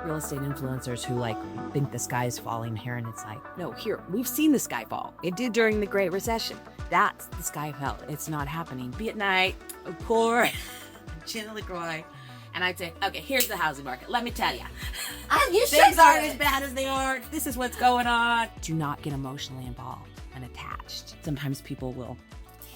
real estate influencers who like think the sky is falling here, and it's like, no, here, we've seen the sky fall. It did during the Great Recession. That's the sky fell. It's not happening. Be at night, pour gin LaCroix, and I'd say, okay, here's the housing market. Let me tell you. Things aren't as bad as they are. This is what's going on. Do not get emotionally involved and attached. Sometimes people will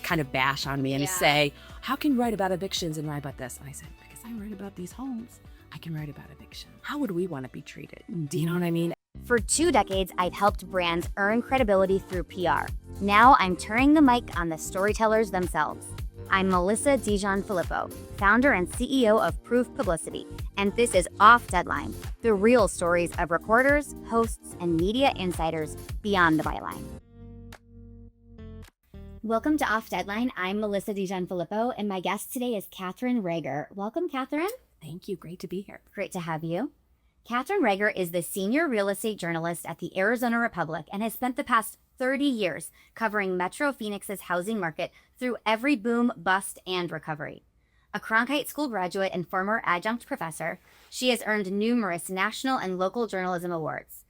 kind of bash on me and say, how can you write about evictions and write about this? And I said, because I write about these homes, I can write about eviction. How would we want to be treated? Do you know what I mean? For 2 decades, I've helped brands earn credibility through PR. Now I'm turning the mic on the storytellers themselves. I'm Melissa DiGianfilippo, founder and CEO of Proof Publicity, and this is Off Deadline, the real stories of reporters, hosts, and media insiders beyond the byline. Welcome to Off Deadline. I'm Melissa DiGianfilippo, and my guest today is Catherine Reagor. Welcome, Catherine. Thank you. Great to be here. Great to have you. Catherine Reagor is the senior real estate journalist at the Arizona Republic and has spent the past 30 years covering Metro Phoenix's housing market through every boom, bust, and recovery. A Cronkite School graduate and former adjunct professor, she has earned numerous national and local journalism awards.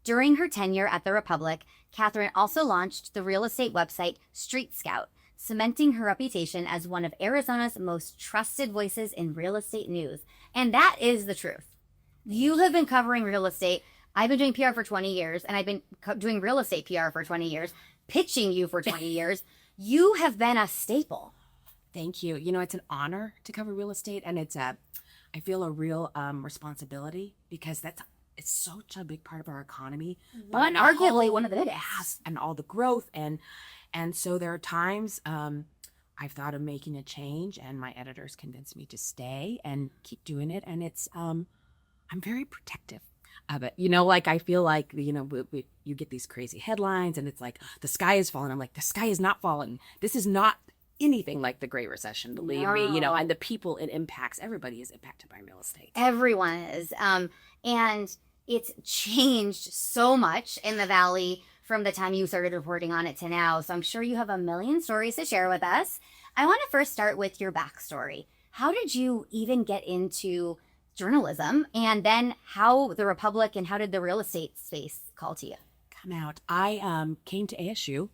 During her tenure at the Republic, Catherine also launched the real estate website Street Scout, cementing her reputation as one of Arizona's most trusted voices in real estate news. And that is the truth. You have been covering real estate. I've been doing PR for 20 years, and I've been doing real estate PR for 20 years, pitching you for 20 years. You have been a staple. Thank you. You know, it's an honor to cover real estate, and I feel a real responsibility because it's such a big part of our economy, But arguably one of the biggest. And all the growth, and so there are times I've thought of making a change, and my editors convinced me to stay and keep doing it, and it's I'm very protective of it. You know, like I feel like, you know, you get these crazy headlines and it's like, the sky is falling. I'm like, the sky is not falling. This is not anything like the Great Recession, believe me, you know, and the people it impacts, everybody is impacted by real estate. Everyone is. And it's changed so much in the Valley from the time you started reporting on it to now. So I'm sure you have a million stories to share with us. I want to first start with your backstory. How did you even get into journalism, and then how the Republic and how did the real estate space call to you? Come out. I came to ASU,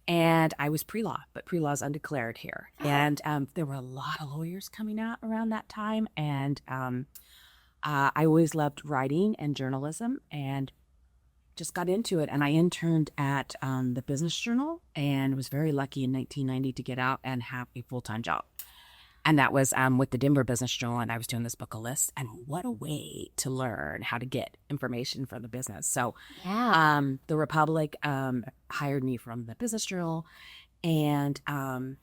and I was pre-law, but pre-law is undeclared here. Oh. And there were a lot of lawyers coming out around that time, and I always loved writing and journalism, and just got into it. And I interned at the Business Journal, and was very lucky in 1990 to get out and have a full-time job. And that was with the Denver Business Journal, and I was doing this book of lists. And what a way to learn how to get information for the business. So the Republic hired me from the Business Journal, and the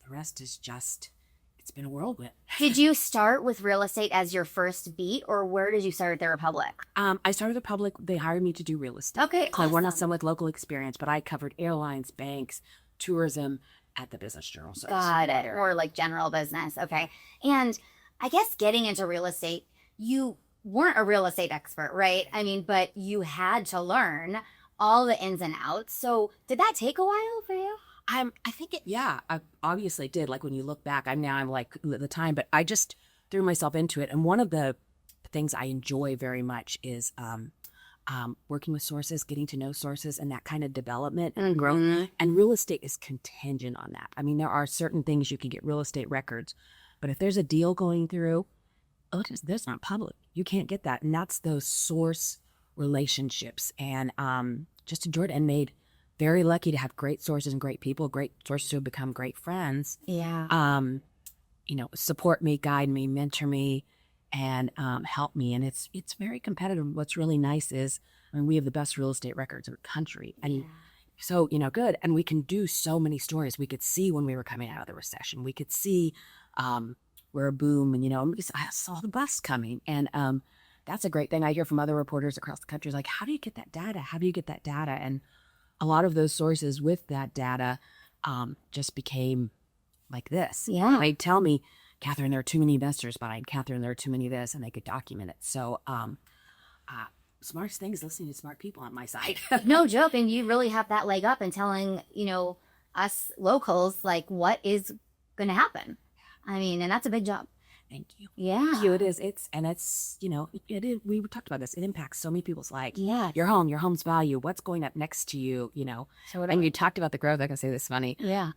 rest is just, it's been a whirlwind. Did you start with real estate as your first beat, or where did you start at the Republic? I started the Republic. They hired me to do real estate. Okay, awesome. I wanted someone with local experience, but I covered airlines, banks, tourism, at the Business Journal. So got it. Or like general business. Okay. And I guess getting into real estate, you weren't a real estate expert, right? I mean, but you had to learn all the ins and outs. So did that take a while for you? I think I obviously did. Like when you look back, I'm like at the time, but I just threw myself into it. And one of the things I enjoy very much is working with sources, getting to know sources, and that kind of development and growth. And real estate is contingent on that. I mean, there are certain things you can get real estate records, but if there's a deal going through, that's not public. You can't get that. And that's those source relationships. And just enjoyed it and made very lucky to have great sources and great people, great sources who have become great friends. Yeah. You know, support me, guide me, mentor me, and help me. And it's very competitive. What's really nice is, I mean, we have the best real estate records in the country. And so, you know, good. And we can do so many stories. We could see when we were coming out of the recession. We could see where a boom, and, you know, I saw the bust coming. And that's a great thing. I hear from other reporters across the country, like, how do you get that data? How do you get that data? And a lot of those sources with that data just became like this. Yeah. They'd tell me, Catherine, there are too many investors buying. Catherine, there are too many of this, and they could document it. So smartest thing is listening to smart people on my side. No joke. And you really have that leg up in telling, you know, us locals, like, what is going to happen. I mean, and that's a big job. Thank you. Yeah. Thank you. It is. It's, it is, we talked about this. It impacts so many people's lives. Yeah. Your home's value, what's going up next to you, So and you talked about the growth. I can say this funny. Yeah.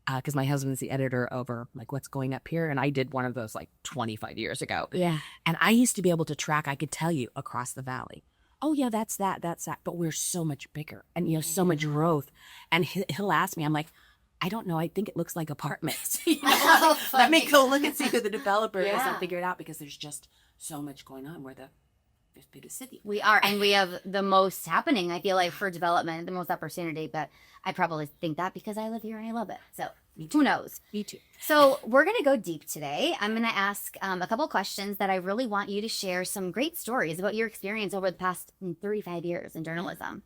Because my husband's the editor over like what's going up here. And I did one of those like 25 years ago. Yeah. And I used to be able to track, I could tell you across the valley. Oh yeah, that's that. But we're so much bigger and, so much growth. And he'll ask me, I'm like, I don't know. I think it looks like apartments. Let me go look and see who the developer is and figure it out, because there's just so much going on. We're the fifth biggest city. We are, and we have the most happening, I feel like, for development, the most opportunity. But I probably think that because I live here and I love it. So who knows? Me too. So we're going to go deep today. I'm going to ask a couple questions that I really want you to share some great stories about your experience over the past 35 years in journalism.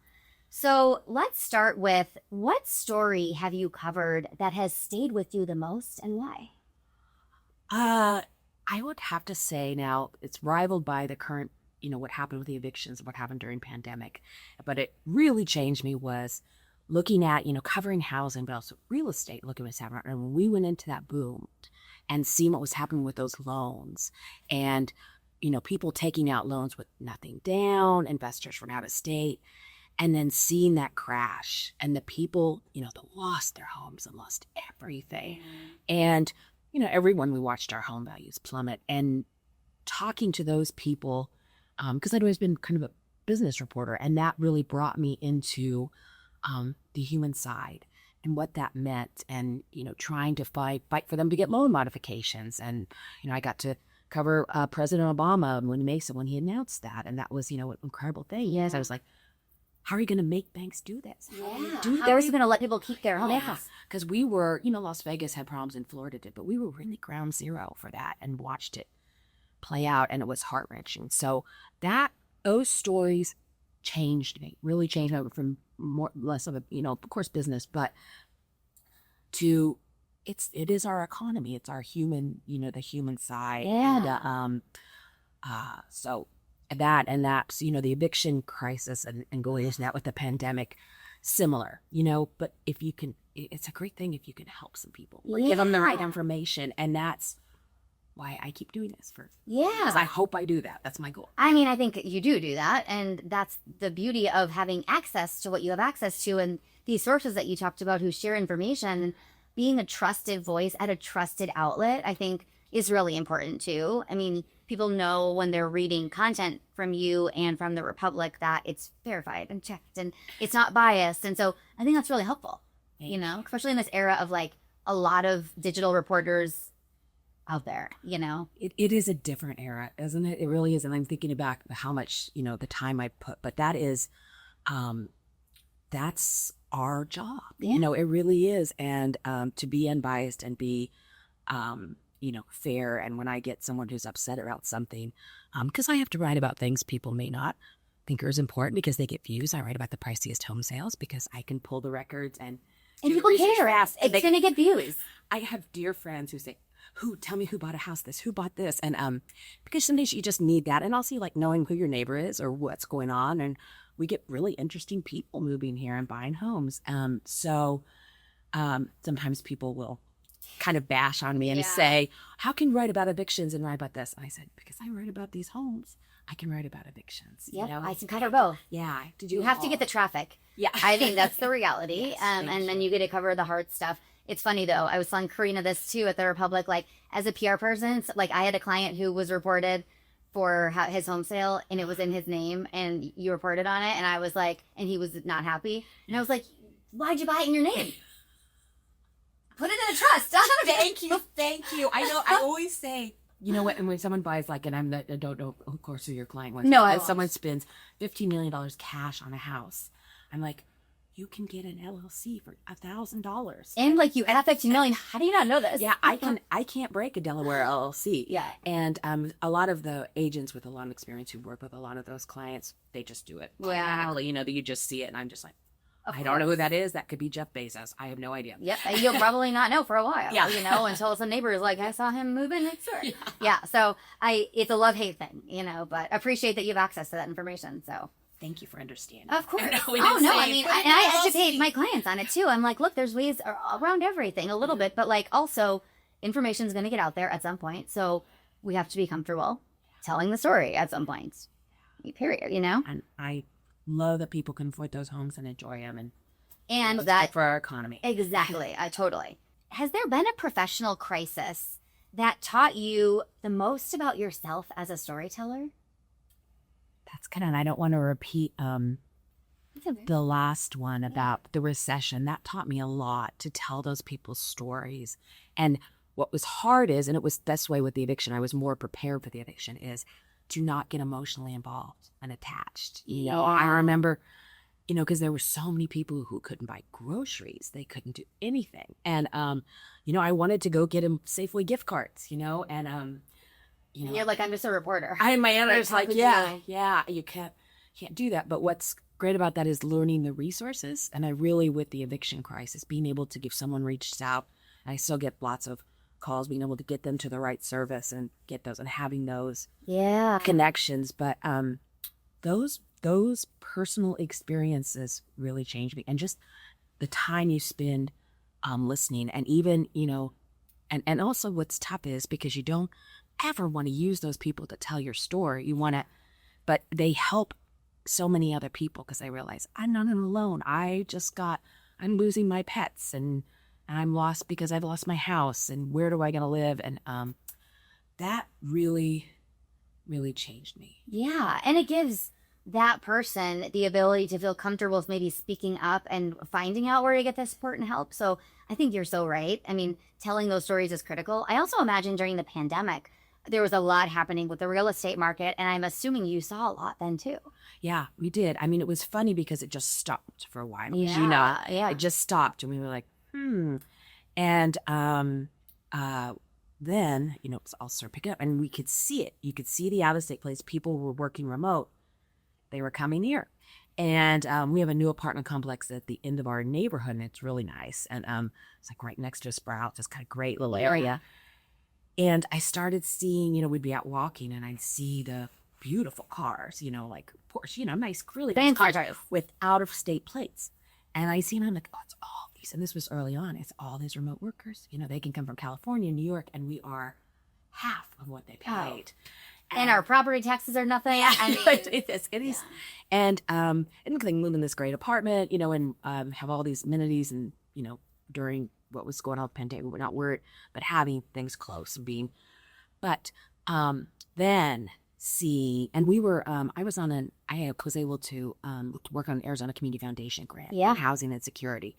So let's start with, what story have you covered that has stayed with you the most, and why? I would have to say now it's rivaled by the current, what happened with the evictions and what happened during pandemic. But it really changed me was looking at, covering housing, but also real estate, looking at what's happening. And when we went into that boom and seeing what was happening with those loans and, people taking out loans with nothing down, investors from out of state, and then seeing that crash and the people, that lost their homes and lost everything. And, everyone, we watched our home values plummet, and talking to those people, because I'd always been kind of a business reporter, and that really brought me into the human side and what that meant, and, trying to fight for them to get loan modifications. And, I got to cover President Obama when he announced that. And that was, an incredible thing. Yes, I was like, how are you going to make banks do this? How are you going to let people keep their homes? Yeah, because we were, Las Vegas had problems and Florida did, but we were really ground zero for that and watched it play out, and it was heart-wrenching. So those stories changed me, really changed me from less of a, of course, business, but to it is our economy. It's our human, the human side. Yeah. And so that's, the eviction crisis and going into that with the pandemic, similar, but if you can, it's a great thing if you can help some people, give them the right information. And that's why I keep doing this because I hope I do that. That's my goal. I mean, I think you do that. And that's the beauty of having access to what you have access to. And these sources that you talked about who share information, and being a trusted voice at a trusted outlet, I think is really important too. I mean, people know when they're reading content from you and from the Republic that it's verified and checked and it's not biased. And so I think that's really helpful, especially in this era of like a lot of digital reporters out there, It is a different era, isn't it? It really is. And I'm thinking back how much, the time I put, but that is, that's our job. Yeah. It really is. And to be unbiased and be, fair. And when I get someone who's upset about something, because I have to write about things people may not think are as important because they get views. I write about the priciest home sales because I can pull the records and people care. It's going to get views. I have dear friends who say, tell me who bought a house who bought this. And because sometimes you just need that. And also like knowing who your neighbor is or what's going on. And we get really interesting people moving here and buying homes. So sometimes people will kind of bash on me and say, how can you write about evictions and write about this? And I said, because I write about these homes, I can write about evictions. Yeah, I can cover both. Yeah. You have to get the traffic. Yeah. I think that's the reality. Yes, and then you get to cover the hard stuff. It's funny though. I was telling Karina this too at the Republic, like as a PR person, like I had a client who was reported for his home sale and it was in his name and you reported on it. And I was like, and he was not happy. And I was like, why'd you buy it in your name? Put it in a trust. Thank you. I know. I always say, and when someone buys and I don't know, of course, who your client was. No, if someone spends $15 million cash on a house, I'm like, you can get an LLC for $1,000. And you have $15 million. How do you not know this? Yeah, I can't break a Delaware LLC. Yeah. And a lot of the agents with a lot of experience who work with a lot of those clients, they just do it. Wow. You just see it, and I'm just like, I don't know who that is. That could be Jeff Bezos. I have no idea. Yep. You'll probably not know for a while, until some neighbor is like, I saw him move in next door. Yeah. So it's a love-hate thing, but appreciate that you have access to that information. So thank you for understanding. Of course. I educate my clients on it too. I'm like, look, there's ways around everything a little bit, but also information is going to get out there at some point. So we have to be comfortable telling the story at some point. Period, you know? And I love that people can afford those homes and enjoy them. And And it's that good for our economy. Exactly. I totally. Has there been a professional crisis that taught you the most about yourself as a storyteller? That's good. And I don't want to repeat the last one about the recession. That taught me a lot to tell those people's stories. And what was hard is, and it was this way with the eviction, I was more prepared for the eviction, is to not get emotionally involved and attached. You know, I remember, you know, because there were so many people who couldn't buy groceries. They couldn't do anything. And, you know, I wanted to go get them Safeway gift cards, you know, and, you know. You're like, I'm just a reporter. My editor's how like, could yeah, you can't do that. But what's great about that is learning the resources. And I really, with the eviction crisis, being able to give someone reached out, and I still get lots of calls, being able to get them to the right service and get those and having those connections. But those personal experiences really changed me. And just the time you spend listening, and even, you know, and also what's tough is because you don't ever want to use those people to tell your story. You want to, but they help so many other people because they realize I'm not alone. I'm losing my pets, and I'm lost because I've lost my house, and where do I going to live? And that really, really changed me. Yeah. And it gives that person the ability to feel comfortable with maybe speaking up and finding out where to get the support and help. So I think you're so right. I mean, telling those stories is critical. I also imagine during the pandemic, there was a lot happening with the real estate market, and I'm assuming you saw a lot then too. Yeah, we did. I mean, it was funny because it just stopped for a while. You know, yeah. it just stopped, and we were like, And then, you know, it was all started picking up, and we could see it. You could see the out-of-state place. People were working remote. They were coming here. And we have a new apartment complex at the end of our neighborhood, and it's really nice. And it's like right next to a Sprout, just kind of great little area. And I started seeing, you know, we'd be out walking, and I'd see the beautiful cars, you know, like Porsche, you know, nice, really nice cars with out-of-state plates. And I see them, I'm like, oh, it's all these. And this was early on. It's all these remote workers. You know, they can come from California, New York, and we are half of what they paid. And our property taxes are nothing. Yeah, I mean, it is. Yeah. And they live in this great apartment, you know, and have all these amenities, and, you know, during what was going on with the pandemic, we're not worried, but having things close and being, but then see, and we were, I was able to work on an Arizona Community Foundation grant, housing and security.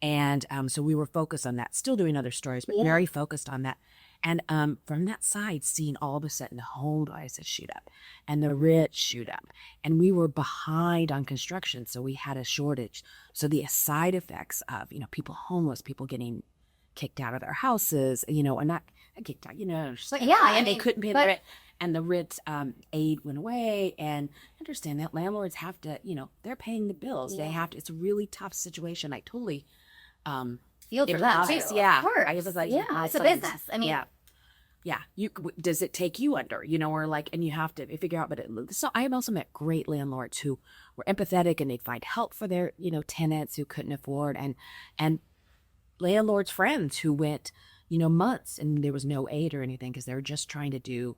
And so we were focused on that, still doing other stories, but very focused on that. And from that side, seeing all of a sudden the home prices shoot up and the rich shoot up. And we were behind on construction, so we had a shortage. So the side effects of, you know, people homeless, people getting kicked out of their houses, you know, and not kicked out, you know, just like, and they couldn't pay the rent. And the rent aid went away. And understand that landlords have to, you know, they're paying the bills. They have to, it's a really tough situation. I totally feel for that too. Yeah. Of course. I was like, it's a business. I mean, does it take you under, you know, or like, and you have to figure out, so I have also met great landlords who were empathetic, and they'd find help for their, you know, tenants who couldn't afford, and landlords' friends who went, you know, months and there was no aid or anything because they were just trying to do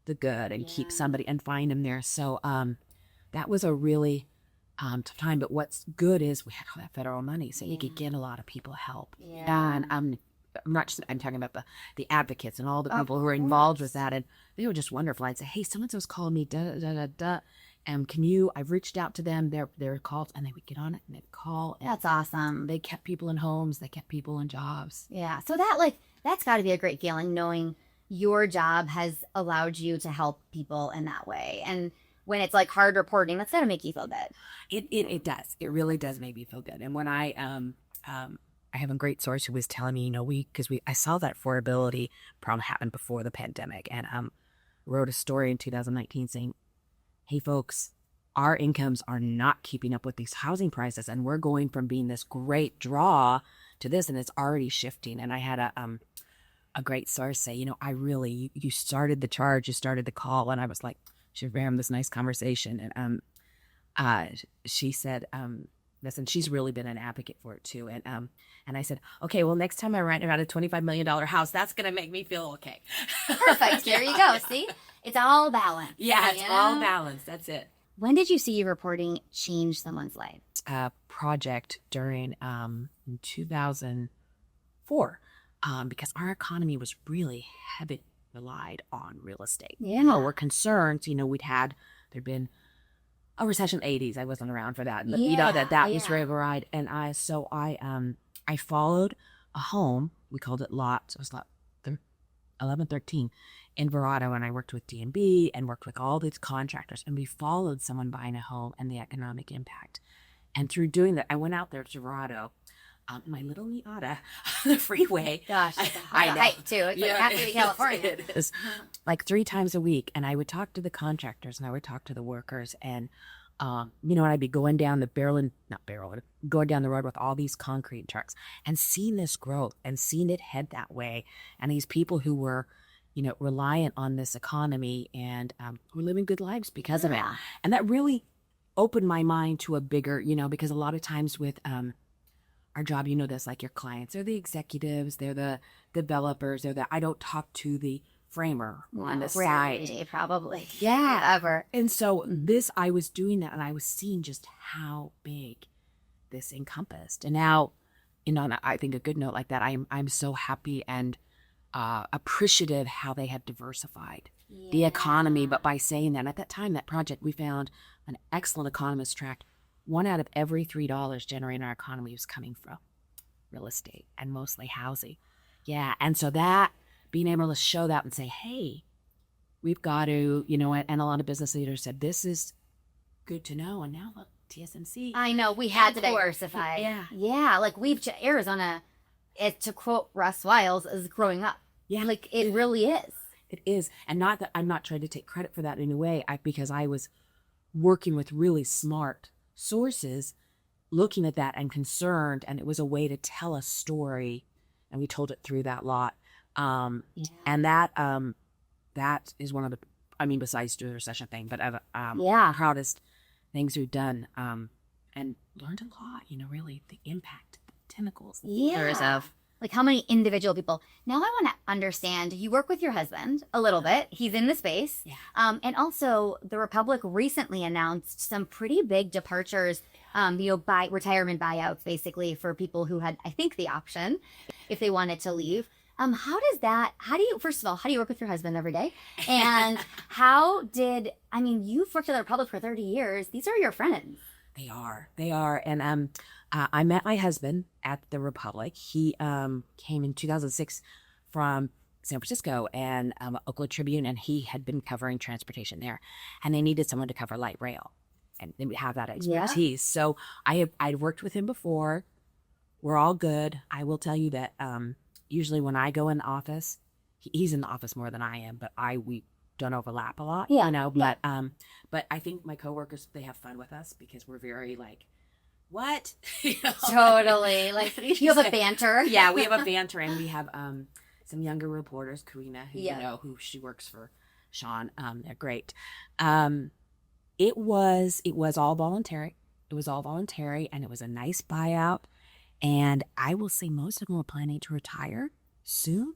the good and keep somebody and find them there. So that was a really tough time. But what's good is we had all that federal money, so you could get a lot of people help. And I'm talking about the advocates and all the people who were involved with that, and they were just wonderful. I'd say, hey, so-and-so's calling me, I've reached out to them, their calls, and they would get on it and they'd call. And that's awesome. They kept people in homes, they kept people in jobs. Yeah. So that's got to be a great feeling, knowing your job has allowed you to help people in that way. And when it's like hard reporting, that's got to make you feel good. It does. It really does make me feel good. And when I have a great source who was telling me, you know, I saw that affordability problem happen before the pandemic, and wrote a story in 2019 saying, hey folks, our incomes are not keeping up with these housing prices, and we're going from being this great draw to this, and it's already shifting. And I had a great source say, you know, you started the charge, you started the call, and I was like, she ran this nice conversation, and she said, listen, she's really been an advocate for it too. And I said, okay, well, next time I rent around a $25 million house, that's going to make me feel okay. Perfect. There you go. See, it's all balance. Yeah, it's all balance. That's it. When did you see your reporting change someone's life? Project during 2004, because our economy was really heavily relied on real estate. Yeah. We're concerned, there'd been a recession in the 80s. I wasn't around for that. But that was very varied. And I followed a home. We called it lot. So it was lot 1113 in Verado. And I worked with D&B and worked with all these contractors. And we followed someone buying a home and the economic impact. And through doing that, I went out there to Verado, my little Miata, the freeway. Gosh, I know. Hike too. It's like halfway to California. It is like 3 times a week. And I would talk to the contractors and I would talk to the workers. And, and I'd be going down going down the road with all these concrete trucks and seeing this growth and seeing it head that way. And these people who were, reliant on this economy and were living good lives because of it. And that really opened my mind to a bigger, because a lot of times with our job, this, like your clients are the executives, they're the developers, I don't talk to the framer on the side. Probably. Yeah. Ever. And so I was doing that and I was seeing just how big this encompassed. And now, I think a good note like that, I'm so happy and appreciative how they have diversified the economy. But by saying that, at that time, that project, we found an excellent economist tracked 1 out of every $3 generated in our economy was coming from real estate and mostly housing. Yeah. And so that being able to show that and say, hey, we've got to, and a lot of business leaders said, this is good to know. And now look, TSMC. I know, we had to diversify. Yeah. Yeah. Like Arizona, to quote Russ Wiles, is growing up. Yeah. Like it really is. It is. And not that I'm not trying to take credit for that in a way, because I was working with really smart sources looking at that and concerned, and it was a way to tell a story, and we told it through that lot. And that is one of the, besides doing the recession thing, but proudest things we've done, and learned a lot, really the impact, the tentacles, the layers of. Like how many individual people. Now I want to understand, you work with your husband a little bit. He's in the space. Yeah. And also the Republic recently announced some pretty big departures, retirement buyouts basically for people who had, I think, the option if they wanted to leave. First of all, how do you work with your husband every day? And you've worked at the Republic for 30 years. These are your friends. They are. And I met my husband at the Republic. He came in 2006 from San Francisco and Oakland Tribune, and he had been covering transportation there. And they needed someone to cover light rail, and they have that expertise. Yeah. So I'd worked with him before. We're all good. I will tell you that usually when I go in the office, he's in the office more than I am, but we don't overlap a lot. Yeah. But I think my coworkers, they have fun with us because we're very like, what? Totally. Like you have a banter. Yeah, we have a banter, and we have some younger reporters, Karina, who she works for Sean. They're great. It was all voluntary. It was all voluntary, and it was a nice buyout. And I will say most of them were planning to retire soon.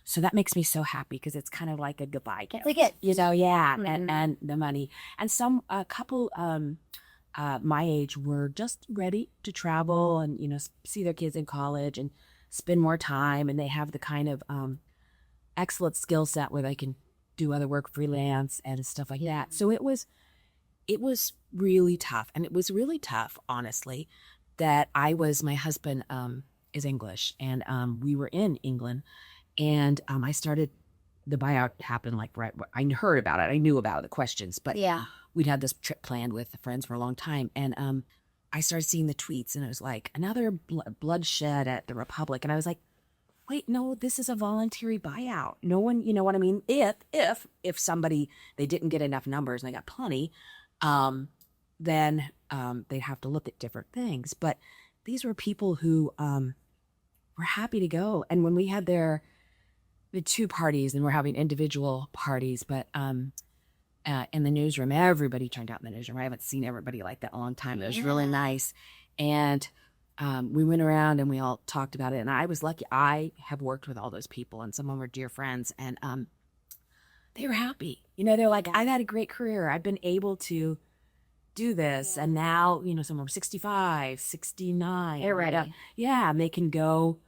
So that makes me so happy because it's kind of like a goodbye gift. It's like Mm-hmm. And the money. And a couple my age were just ready to travel and, see their kids in college and spend more time. And they have the kind of excellent skill set where they can do other work, freelance and stuff like that. So it was really tough. And it was really tough, honestly, that my husband is English, and we were in England, and I started, the buyout happened like right, I heard about it, I knew about the questions, but we'd had this trip planned with friends for a long time, and I started seeing the tweets, and it was like another bloodshed at the Republic, and I was like, wait, no, this is a voluntary buyout. No one, you know what I mean? If somebody, they didn't get enough numbers and they got plenty, then they have to look at different things. But these were people who were happy to go. And when we had the 2 parties, and we're having individual parties, but in the newsroom, everybody turned out in the newsroom. I haven't seen everybody like that in a long time. It was really nice. And we went around and we all talked about it. And I was lucky. I have worked with all those people, and some of them were dear friends. And they were happy. They're like, I've had a great career. I've been able to do this. And now, some are 65, 69. They're ready. Yeah, and they can go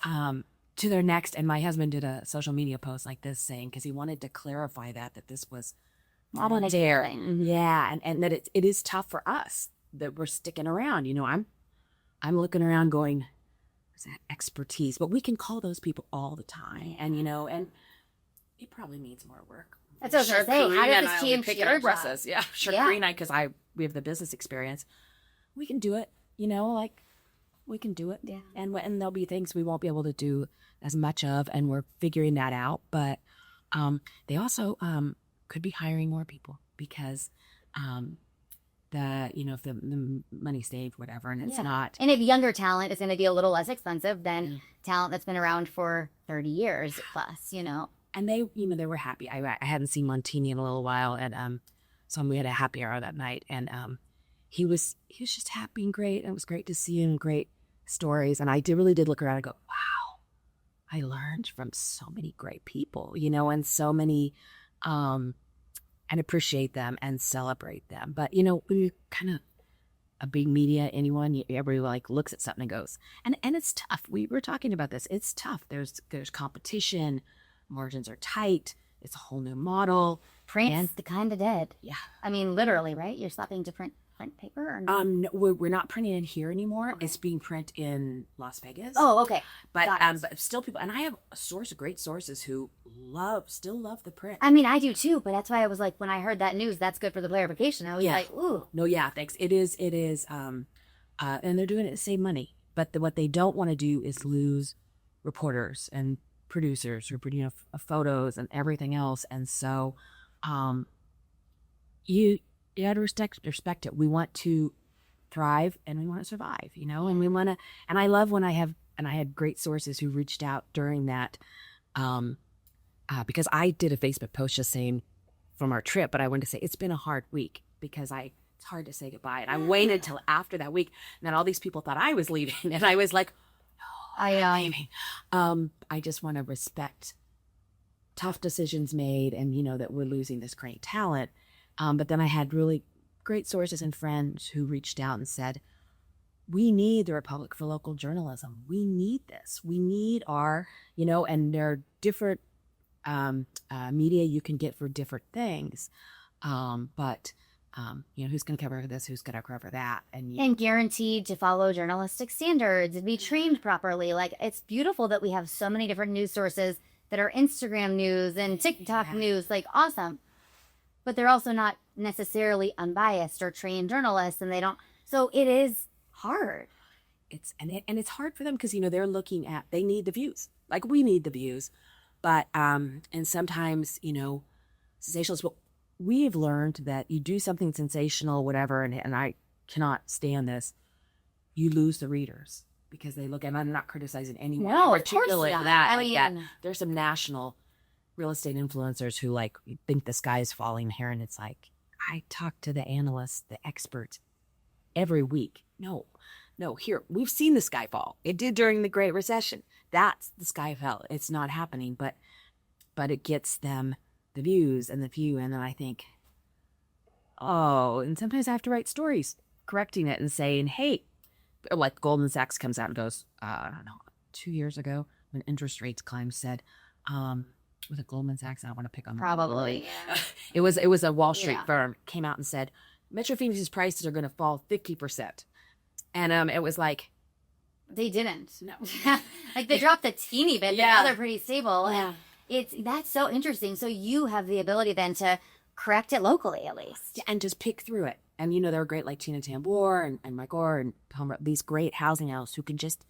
to their next. And my husband did a social media post like this saying, because he wanted to clarify that this was there. Yeah, and that it is tough for us that we're sticking around. I'm looking around going, is that expertise? But we can call those people all the time. And, and it probably means more work. That's what I was going to say. How does this change your job? Yeah, sure. Karina, because we have the business experience. We can do it, we can do it. Yeah. And there'll be things we won't be able to do as much of, and we're figuring that out. But they also could be hiring more people because if the money's saved, whatever, and it's not. And if younger talent is going to be a little less expensive than talent that's been around for 30 years plus, And they, they were happy. I hadn't seen Montini in a little while, and so we had a happy hour that night, and he was just happy and great, and it was great to see him, great stories, and I really did look around and go, wow, I learned from so many great people, and so many, and appreciate them and celebrate them. But when you kind of a big media, everybody looks at something and goes, and it's tough. We were talking about this. It's tough. There's competition. Margins are tight. It's a whole new model. Print's the kind of dead. Yeah. I mean, literally, right? You're stopping to print paper? Or no? No, we're not printing in here anymore. Okay. It's being printed in Las Vegas. Oh, okay. But still people, and I have great sources who still love the print. I mean, I do too, but that's why I was like, when I heard that news, that's good for the clarification. I was like, ooh. No, yeah, thanks. It is, and they're doing it to save money. But what they don't want to do is lose reporters and producers who photos and everything else. And so you got to respect it. We want to thrive and we want to survive, and we want to, and I love when I had great sources who reached out during that, because I did a Facebook post just saying from our trip, but I wanted to say it's been a hard week because it's hard to say goodbye. And I waited till after that week, and then all these people thought I was leaving, and I was like, I just want to respect tough decisions made, and that we're losing this great talent. But then I had really great sources and friends who reached out and said, we need the Republic for local journalism. We need this. We need our, and there are different media you can get for different things. But who's going to cover this? Who's going to cover that? And guaranteed to follow journalistic standards and be trained properly. It's beautiful that we have so many different news sources that are Instagram news and TikTok news. Awesome. But they're also not necessarily unbiased or trained journalists, and they don't. So it is hard. It's hard for them because they're looking at, they need the views. We need the views, but and sometimes sensationalists. Well, we've learned that you do something sensational, whatever, and I cannot stand this. You lose the readers because they look, and I'm not criticizing anyone. No, particularly of course not. that. I mean, there's some national real estate influencers who think the sky is falling here, and it's like, I talk to the analysts, the experts every week. No, here, we've seen the sky fall. It did during the Great Recession. That's the sky fell. It's not happening, but it gets them the views and the view. And then I think, and sometimes I have to write stories correcting it and saying, hey, Goldman Sachs comes out and goes, I don't know, 2 years ago when interest rates climbed, said, was it Goldman Sachs? I don't want to pick on them. Probably. Yeah. It was a Wall Street firm came out and said, Metro Phoenix's prices are going to fall 50%. And it was like, they didn't. No. They dropped a teeny bit, but now they're pretty stable. Yeah. And that's so interesting. So you have the ability then to correct it locally, at least. And just pick through it. And, they're great like Tina Tambor and Reagor and these great housing analysts who can just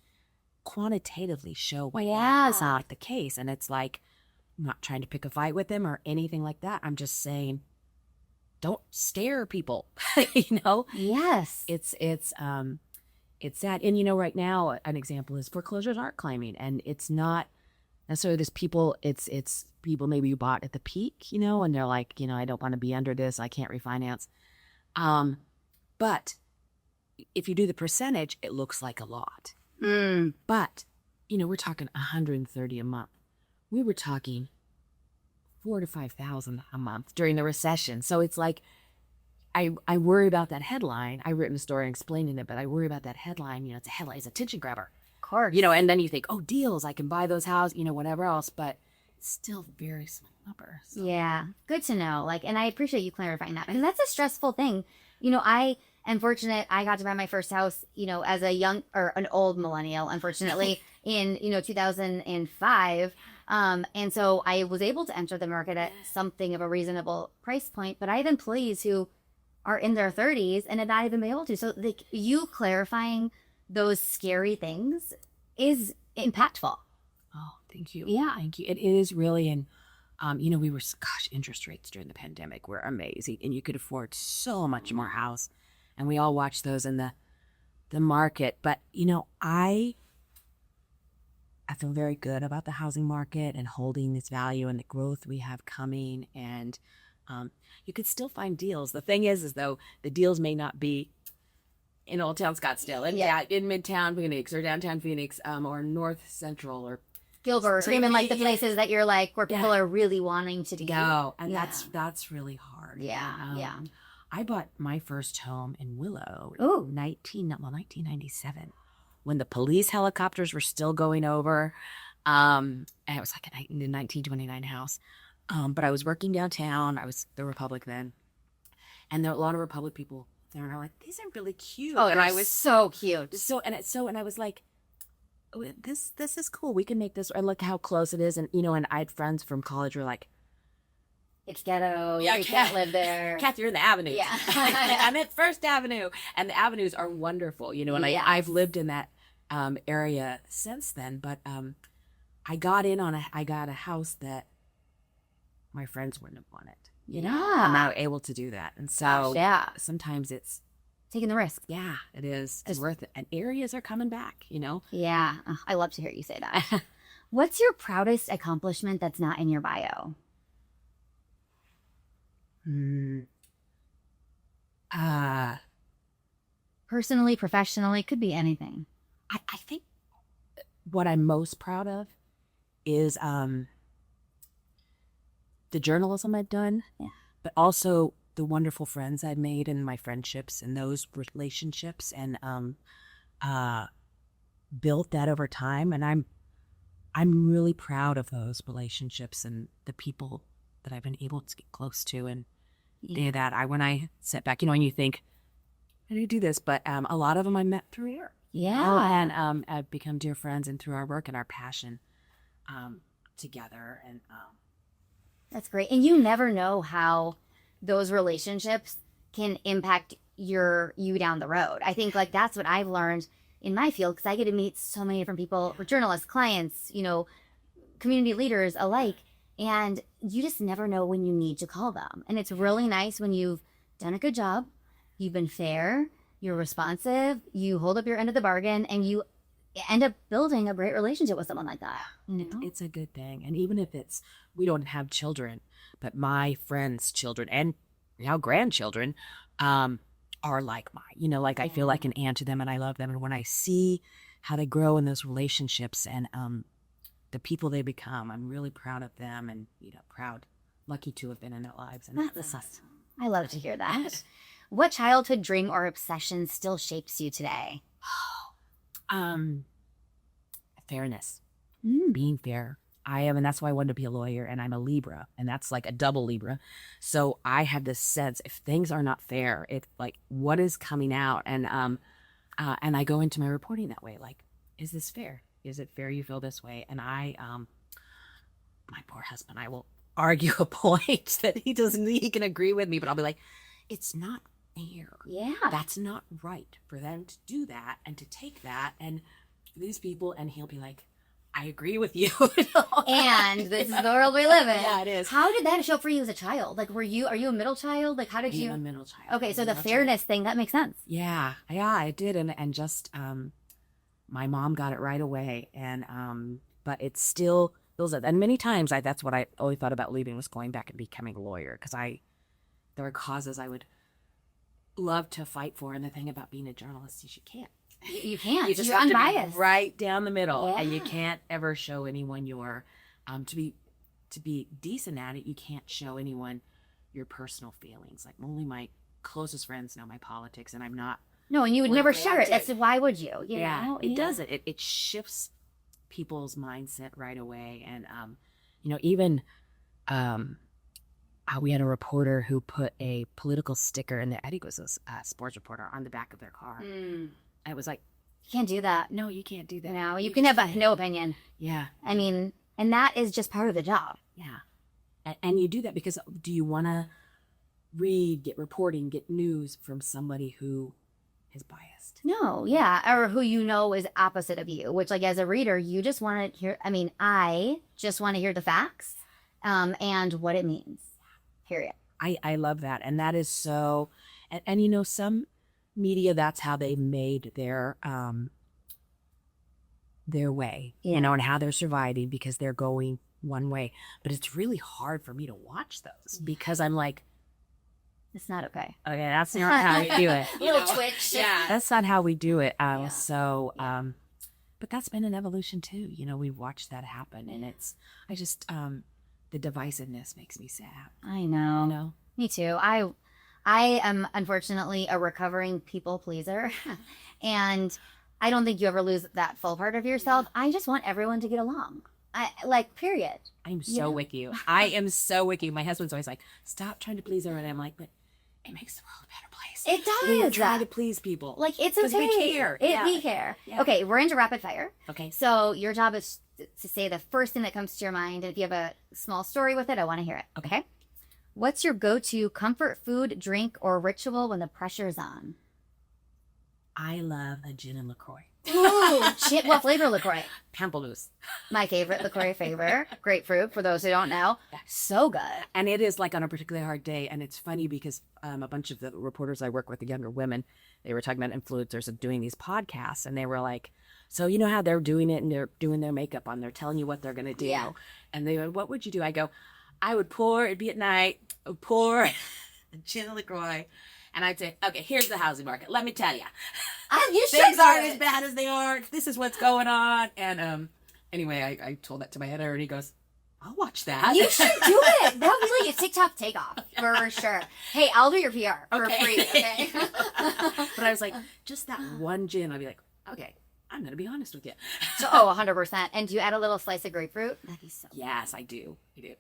quantitatively show what is not the case. And it's like, I'm not trying to pick a fight with them or anything like that. I'm just saying, don't stare people, Yes. It's sad. And, right now, an example is foreclosures aren't climbing, and it's not necessarily this people, it's people maybe you bought at the peak, and they're like, I don't want to be under this. I can't refinance. But if you do the percentage, it looks like a lot. Mm. But, we're talking 130 a month. We were talking 4,000 to 5,000 a month during the recession. So it's like, I worry about that headline. I've written a story explaining it, but I worry about that headline. It's a headline, it's a attention grabber. Of course. And then you think, oh, deals, I can buy those houses, whatever else, but it's still very small number. So. Yeah, good to know. And I appreciate you clarifying that because that's a stressful thing. I am fortunate. I got to buy my first house, as a young or an old millennial, unfortunately, in 2005. And so I was able to enter the market at something of a reasonable price point. But I have employees who are in their 30s and have not even been able to. So you clarifying those scary things is impactful. Oh, thank you. Yeah. Thank you. It is really, and we were, interest rates during the pandemic were amazing, and you could afford so much more house, and we all watched those in the market. But I feel very good about the housing market and holding this value and the growth we have coming, and you could still find deals. The thing is though, the deals may not be in Old Town Scottsdale, and in Midtown Phoenix or downtown Phoenix, or North Central or Gilbert, or even like the places that you're like where people are really wanting to go, and that's really hard. Yeah. I bought my first home in Willow, 1997, when the police helicopters were still going over, and it was like a 1929 house. But I was working downtown. I was the Republic then, and there were a lot of Republic people there, and I'm like, these are really cute. Oh, and I was so cute. And I was like, this is cool. We can make this. And look how close it is. And and I had friends from college who were like, it's ghetto. Yeah, you can't live there. Kath, you're in the Avenues. Yeah. I'm at First Avenue, and the Avenues are wonderful. And I've lived in that area since then. But I got a house that my friends wouldn't have wanted. I'm not able to do that, and so sometimes it's taking the risk. Yeah, it is. It's worth it. And areas are coming back. Yeah, I love to hear you say that. What's your proudest accomplishment that's not in your bio? Personally, professionally, could be anything. I think what I'm most proud of is the journalism I've done, but also the wonderful friends I've made and my friendships and those relationships, and built that over time. And I'm really proud of those relationships and the people that I've been able to get close to. And when I sit back, and you think, how do you do this? But a lot of them I met through here. Yeah. And I've become dear friends, and through our work and our passion together. And that's great. And you never know how those relationships can impact you down the road. I think that's what I've learned in my field, because I get to meet so many different people, journalists, clients, community leaders alike. And you just never know when you need to call them. And it's really nice when you've done a good job, you've been fair, you're responsive, you hold up your end of the bargain, and you end up building a great relationship with someone like that. It's a good thing. And even if we don't have children, but my friends' children and now grandchildren are like mine. I feel like an aunt to them, and I love them. And when I see how they grow in those relationships and the people they become, I'm really proud of them, and lucky to have been in their lives. And that's awesome. I love to hear that. What childhood dream or obsession still shapes you today? Fairness, being fair. I am, and that's why I wanted to be a lawyer, and I'm a Libra, and that's like a double Libra. So I have this sense, if things are not fair, it's like, what is coming out? And I go into my reporting that way, like, is this fair? Is it fair you feel this way? And my poor husband, I will argue a point that he can agree with me, but I'll be like, it's not fair. Yeah. That's not right for them to do that and to take that and these people. And he'll be like, I agree with you. And this is the world we live in. Yeah, it is. How did that show up for you as a child? Are you a middle child? How did you? I'm a middle child. Okay, so the fairness thing, that makes sense. Yeah, I did. And just, my mom got it right away. And, but it's still, and many times that's what I always thought about leaving, was going back and becoming a lawyer. Because there were causes I would love to fight for. And the thing about being a journalist is you can't. You can't. You just You're have to unbiased. be right down the middle, and you Yeah. can't ever show anyone your to be decent at it. You can't show anyone your personal feelings. Like only my closest friends know my politics, and I'm not. No, and you would We're never glad share it. to. That's why would you? You Yeah, know? it does it. It shifts people's mindset right away, and even we had a reporter who put a political sticker in there. I think it was a sports reporter on the back of their car. Mm. And it was like, You can't do that. no, you can't do that. No, you can have no opinion. Yeah. I mean, and that is just part of the job. Yeah. And you do that because do you want to read, get reporting, get news from somebody who is biased? No, yeah, or who you know is opposite of you, which, like, as a reader, you just want to hear. I mean, I just want to hear the facts, and what it means. Period. I love that. And that is so, and some media, that's how they made their way, Yeah. and how they're surviving because they're going one way. But it's really hard for me to watch those because I'm like, It's not okay. okay, that's not how we do it. Little twitch. Yeah, that's not how we do it. Yeah. So, but that's been an evolution too. We watched that happen, and the divisiveness makes me sad. I know. Me too. I am unfortunately a recovering people pleaser, and I don't think you ever lose that full part of yourself. I just want everyone to get along. Period. I'm so with you. I am so with you. My husband's always like, stop trying to please everyone. I'm like, but it makes the world a better place. It does. We try to please people. Like, it's 'Cause okay. we care. Yeah. We care. Yeah. Okay, we're into rapid fire. Okay. So your job is to say the first thing that comes to your mind. And if you have a small story with it, I want to hear it. Okay. What's your go-to comfort food, drink, or ritual when the pressure's on? I love a gin and LaCroix. Ooh, what flavor LaCroix? Pamplemousse. My favorite LaCroix flavor. Grapefruit, for those who don't know. So good. And it is like on a particularly hard day. And it's funny because a bunch of the reporters I work with, the younger women, they were talking about influencers and doing these podcasts. And they were like, so you know how they're doing it and they're doing their makeup on, they're telling you what they're going to do. Yeah. And they went, what would you do? I go, I would pour, it'd be at night, I would pour a gin and LaCroix. And I'd say, okay, here's the housing market. Let me tell you. You Things should aren't do as it. bad as they are. This is what's going on. And anyway, I told that to my editor and he goes, I'll watch that. You should do it. That was like a TikTok takeoff for sure. Hey, I'll do your PR for Okay. free. Okay. But I was like, just that one gin, I'd be like, okay, I'm going to be honest with you. So, 100%. And do you add a little slice of grapefruit? That'd be so. Yes, I do. I do.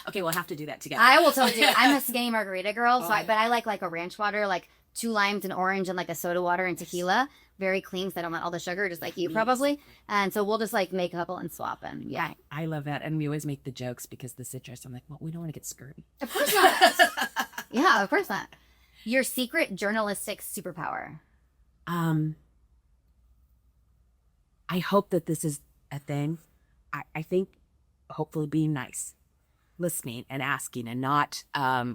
Okay, we'll have to do that together. I will tell you, I'm a skinny margarita girl, Oh, but I like a ranch water, like 2 limes and orange and like a soda water and tequila. Very clean, so I don't want all the sugar, just like you probably. And so we'll just like make a couple and swap them. Yeah. I love that. And we always make the jokes because the citrus, I'm like, well, we don't want to get scurvy. Of course not. Yeah, of course not. Your secret journalistic superpower. I hope that this is a thing. I think hopefully being nice, listening and asking and not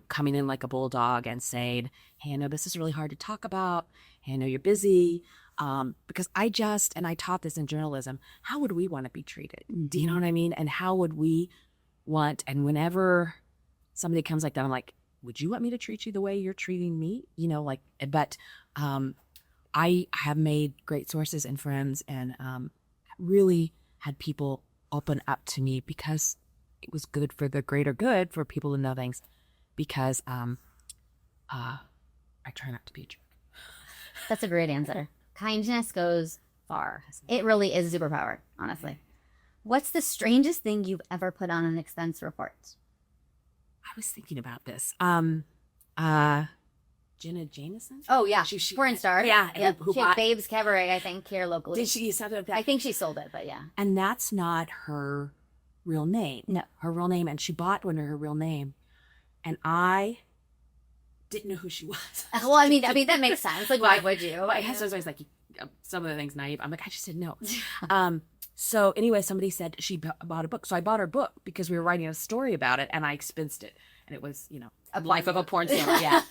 coming in like a bulldog and saying, hey, I know this is really hard to talk about. Hey, I know you're busy. Because I taught this in journalism, how would we want to be treated? Do you know what I mean? And how would we want, and whenever somebody comes like that, I'm like, would you want me to treat you the way you're treating me? But I have made great sources and friends and really had people open up to me because it was good for the greater good for people to know things because I try not to be a jerk. That's a great answer. Kindness goes far. It really is a superpower, honestly. What's the strangest thing you've ever put on an expense report? I was thinking about this. Jenna Jameson? Oh, yeah. She Porn star. Yeah. Yep. Who She had bought, Babes Cabaret, I think, here locally. did she something like that? I think she sold it, but yeah. And that's not her real name. No. Her real name. And she bought one of her real name. And I didn't know who she was. Well, I mean that makes sense. Like, why would you? My husband's always like, some of the things naive. I'm like, I just didn't know. So anyway, somebody said she bought a book. So I bought her book because we were writing a story about it and I expensed it. And it was, A Life of a Porn Star. Yeah.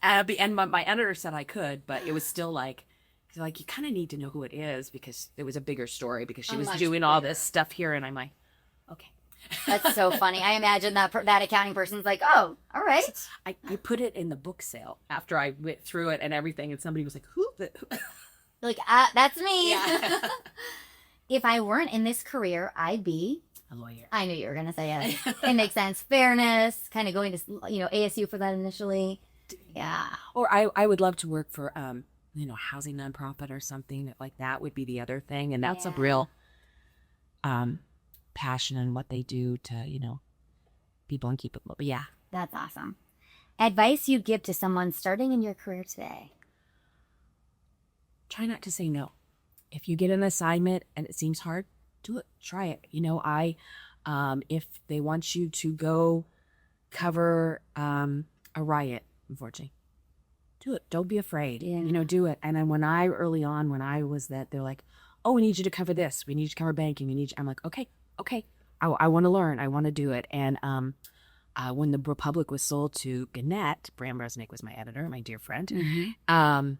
And my editor said I could, but it was still like you kind of need to know who it is because it was a bigger story because she was Much doing all bigger. this stuff here. And I'm like, okay. That's so funny. I imagine that accounting person's like, oh, all right. I put it in the book sale after I went through it and everything, and somebody was like, "Who?" Like, that's me. Yeah. If I weren't in this career, I'd be A lawyer. I knew you were gonna say it. It makes sense. Fairness, kind of going to ASU for that initially. Yeah. Or I would love to work for housing nonprofit or something like that would be the other thing, and that's a real passion in what they do to people and keep it. But yeah, That's awesome. Advice you'd give to someone starting in your career today? try not to say no. If you get an assignment and it seems hard, do it. Try it. If they want you to go cover a riot, unfortunately, do it. Don't be afraid. Yeah. Do it. And then when I was that, they're like, "Oh, we need you to cover this. We need you to cover banking. I'm like, okay. I want to learn. I want to do it. And when the Republic was sold to Gannett, Bram Resnick was my editor, my dear friend. Mm-hmm.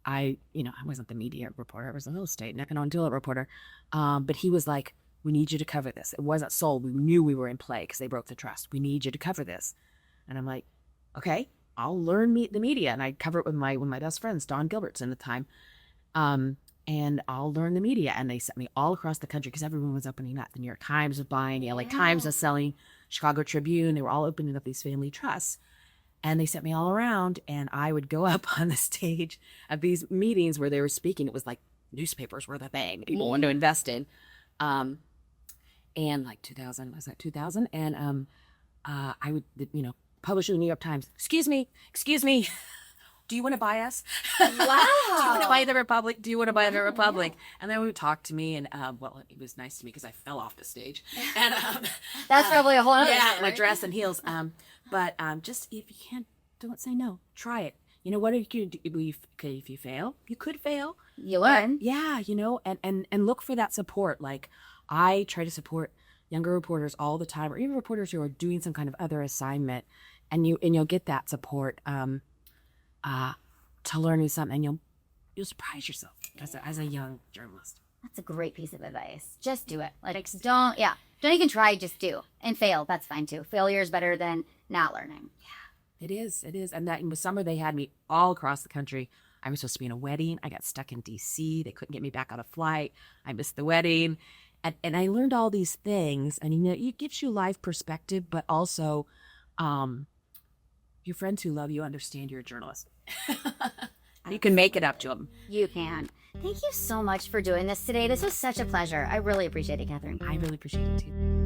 I wasn't the media reporter. I was a real estate and economic development reporter. But he was like, "We need you to cover this. It wasn't sold. We knew we were in play because they broke the trust. We need you to cover this." And I'm like, "Okay, I'll learn the media." And I cover it with my best friends, Don Gilbertson at the time. And I'll learn the media. And they sent me all across the country because everyone was opening up. The New York Times was buying, the LA Times was selling, Chicago Tribune. They were all opening up these family trusts. And they sent me all around, and I would go up on the stage of these meetings where they were speaking. It was like newspapers were the thing people wanted to invest in. And like 2000, was that 2000? And I would, publish in the New York Times. Excuse me. Do you want to buy us? Wow. Do you want to buy the Republic? Do you want to buy the Republic? And then we would talk to me, and it was nice to me because I fell off the stage. And That's probably a whole other yeah, story. my dress and heels. But just if you can't, don't say no. Try it. What if you fail? You could fail. You learn. Yeah, and look for that support. Like I try to support younger reporters all the time, or even reporters who are doing some kind of other assignment, and you'll get that support to learn something, and you'll surprise yourself as a young journalist. That's a great piece of advice. Just do it. Like, don't even try, just do. And fail, that's fine too. Failure is better than not learning. Yeah, it is. And that in the summer, they had me all across the country. I was supposed to be in a wedding. I got stuck in D.C. They couldn't get me back on a flight. I missed the wedding. And I learned all these things. And, it gives you life perspective, but also your friends who love you understand you're a journalist. You can make it up to them. You can. Thank you so much for doing this today. This was such a pleasure. I really appreciate it, Catherine. I really appreciate it too.